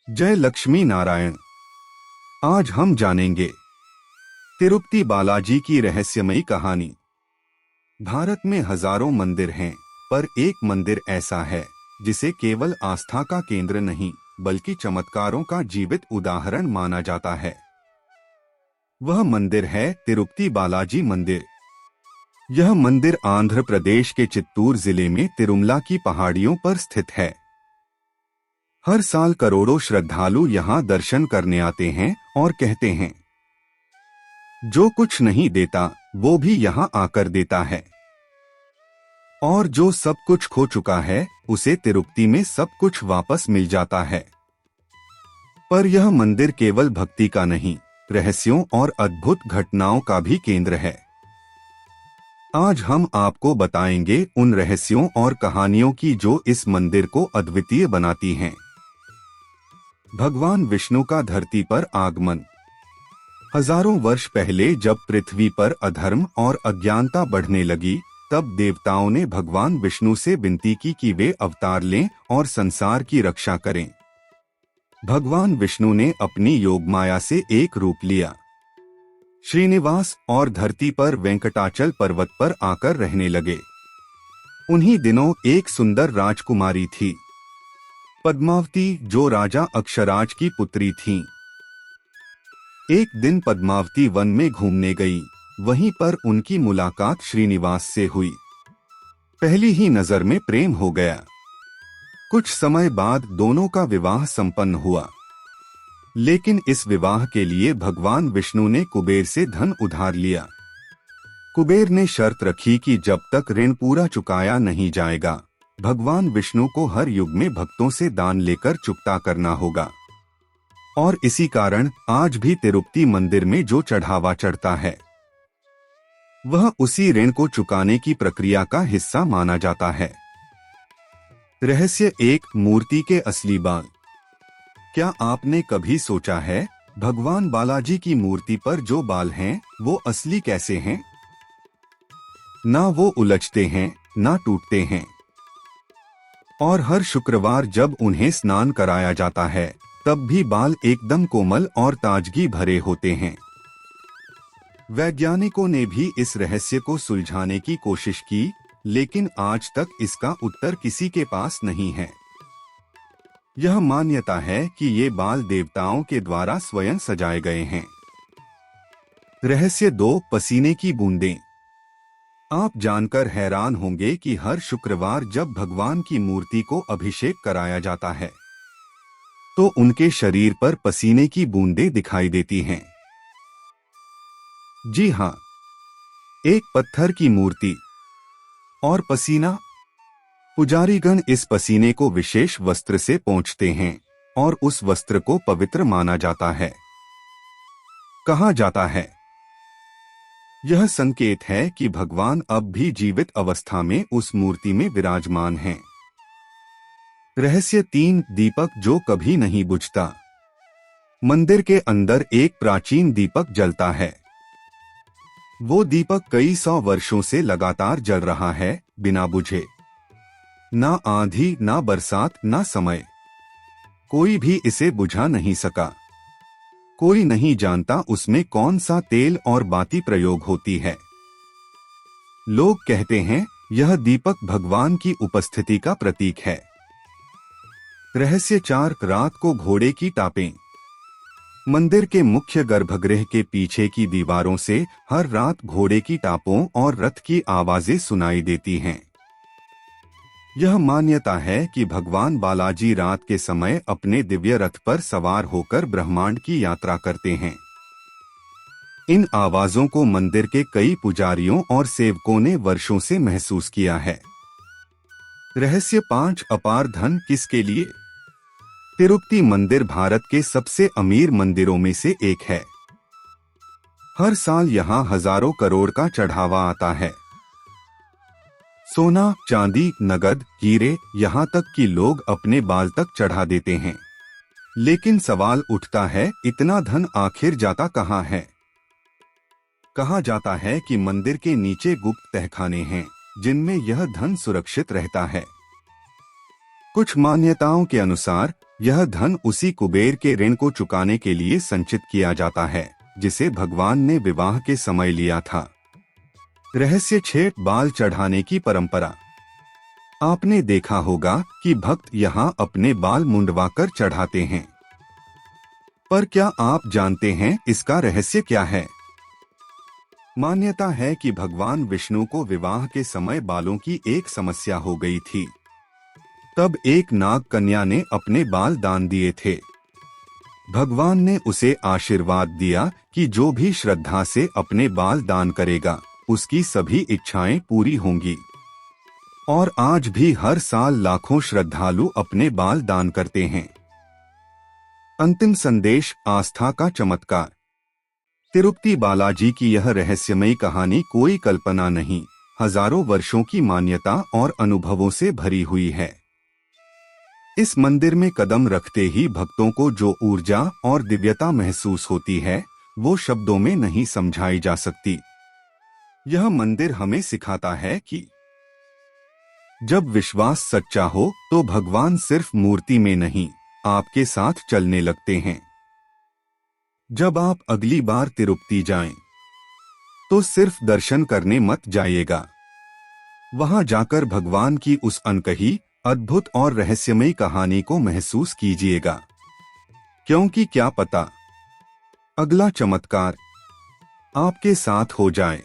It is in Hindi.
जय लक्ष्मी नारायण। आज हम जानेंगे तिरुपति बालाजी की रहस्यमयी कहानी। भारत में हजारों मंदिर हैं, पर एक मंदिर ऐसा है जिसे केवल आस्था का केंद्र नहीं बल्कि चमत्कारों का जीवित उदाहरण माना जाता है। वह मंदिर है तिरुपति बालाजी मंदिर। यह मंदिर आंध्र प्रदेश के चित्तूर जिले में तिरुमला की पहाड़ियों पर स्थित है। हर साल करोड़ों श्रद्धालु यहाँ दर्शन करने आते हैं और कहते हैं, जो कुछ नहीं देता वो भी यहाँ आकर देता है, और जो सब कुछ खो चुका है उसे तिरुपति में सब कुछ वापस मिल जाता है। पर यह मंदिर केवल भक्ति का नहीं, रहस्यों और अद्भुत घटनाओं का भी केंद्र है। आज हम आपको बताएंगे उन रहस्यों और कहानियों की जो इस मंदिर को अद्वितीय बनाती हैं। भगवान विष्णु का धरती पर आगमन। हजारों वर्ष पहले जब पृथ्वी पर अधर्म और अज्ञानता बढ़ने लगी, तब देवताओं ने भगवान विष्णु से विनती की कि वे अवतार लें और संसार की रक्षा करें। भगवान विष्णु ने अपनी योगमाया से एक रूप लिया, श्रीनिवास, और धरती पर वेंकटाचल पर्वत पर आकर रहने लगे। उन्हीं दिनों एक सुंदर राजकुमारी थी, पद्मावती, जो राजा अक्षराज की पुत्री थीं। एक दिन पद्मावती वन में घूमने गई। वहीं पर उनकी मुलाकात श्रीनिवास से हुई। पहली ही नजर में प्रेम हो गया। कुछ समय बाद दोनों का विवाह संपन्न हुआ, लेकिन इस विवाह के लिए भगवान विष्णु ने कुबेर से धन उधार लिया। कुबेर ने शर्त रखी कि जब तक ऋण पूरा चुकाया नहीं जाएगा, भगवान विष्णु को हर युग में भक्तों से दान लेकर चुकता करना होगा। और इसी कारण आज भी तिरुपति मंदिर में जो चढ़ावा चढ़ता है, वह उसी ऋण को चुकाने की प्रक्रिया का हिस्सा माना जाता है। रहस्य एक, मूर्ति के असली बाल। क्या आपने कभी सोचा है, भगवान बालाजी की मूर्ति पर जो बाल हैं, वो असली कैसे हैं? ना वो उलझते हैं, ना टूटते हैं, और हर शुक्रवार जब उन्हें स्नान कराया जाता है, तब भी बाल एकदम कोमल और ताजगी भरे होते हैं। वैज्ञानिकों ने भी इस रहस्य को सुलझाने की कोशिश की, लेकिन आज तक इसका उत्तर किसी के पास नहीं है। यह मान्यता है कि ये बाल देवताओं के द्वारा स्वयं सजाए गए हैं। रहस्य दो, पसीने की बूंदें। आप जानकर हैरान होंगे कि हर शुक्रवार जब भगवान की मूर्ति को अभिषेक कराया जाता है, तो उनके शरीर पर पसीने की बूंदें दिखाई देती हैं। जी हाँ, एक पत्थर की मूर्ति और पसीना। पुजारीगण इस पसीने को विशेष वस्त्र से पोंछते हैं और उस वस्त्र को पवित्र माना जाता है। कहा जाता है, यह संकेत है कि भगवान अब भी जीवित अवस्था में उस मूर्ति में विराजमान हैं। रहस्य तीन, दीपक जो कभी नहीं बुझता। मंदिर के अंदर एक प्राचीन दीपक जलता है। वो दीपक कई सौ वर्षों से लगातार जल रहा है, बिना बुझे। ना आंधी, ना बरसात, ना समय, कोई भी इसे बुझा नहीं सका। कोई नहीं जानता उसमें कौन सा तेल और बाती प्रयोग होती है। लोग कहते हैं यह दीपक भगवान की उपस्थिति का प्रतीक है। रहस्य चार, रात को घोड़े की टापें। मंदिर के मुख्य गर्भगृह के पीछे की दीवारों से हर रात घोड़े की टापों और रथ की आवाजें सुनाई देती हैं। यह मान्यता है कि भगवान बालाजी रात के समय अपने दिव्य रथ पर सवार होकर ब्रह्मांड की यात्रा करते हैं। इन आवाजों को मंदिर के कई पुजारियों और सेवकों ने वर्षों से महसूस किया है। रहस्य पांच, अपार धन किसके लिए। तिरुपति मंदिर भारत के सबसे अमीर मंदिरों में से एक है। हर साल यहाँ हजारों करोड़ का चढ़ावा आता है। सोना, चांदी, नगद, हीरे, यहाँ तक कि लोग अपने बाल तक चढ़ा देते हैं। लेकिन सवाल उठता है, इतना धन आखिर जाता कहाँ है? कहा जाता है कि मंदिर के नीचे गुप्त तहखाने हैं, जिनमें यह धन सुरक्षित रहता है। कुछ मान्यताओं के अनुसार यह धन उसी कुबेर के ऋण को चुकाने के लिए संचित किया जाता है जिसे भगवान ने विवाह के समय लिया था। रहस्य 6 बाल चढ़ाने की परंपरा। आपने देखा होगा कि भक्त यहाँ अपने बाल मुंडवाकर चढ़ाते हैं, पर क्या आप जानते हैं इसका रहस्य क्या है? मान्यता है कि भगवान विष्णु को विवाह के समय बालों की एक समस्या हो गई थी। तब एक नाग कन्या ने अपने बाल दान दिए थे। भगवान ने उसे आशीर्वाद दिया कि जो भी श्रद्धा से अपने बाल दान करेगा उसकी सभी इच्छाएं पूरी होंगी। और आज भी हर साल लाखों श्रद्धालु अपने बाल दान करते हैं। अंतिम संदेश, आस्था का चमत्कार। तिरुपति बालाजी की यह रहस्यमयी कहानी कोई कल्पना नहीं, हजारों वर्षों की मान्यता और अनुभवों से भरी हुई है। इस मंदिर में कदम रखते ही भक्तों को जो ऊर्जा और दिव्यता महसूस होती है वो शब्दों में नहीं समझाई जा सकती। यह मंदिर हमें सिखाता है कि जब विश्वास सच्चा हो तो भगवान सिर्फ मूर्ति में नहीं, आपके साथ चलने लगते हैं। जब आप अगली बार तिरुपति जाएं, तो सिर्फ दर्शन करने मत जाइएगा। वहां जाकर भगवान की उस अनकही, अद्भुत और रहस्यमयी कहानी को महसूस कीजिएगा, क्योंकि क्या पता अगला चमत्कार आपके साथ हो जाए।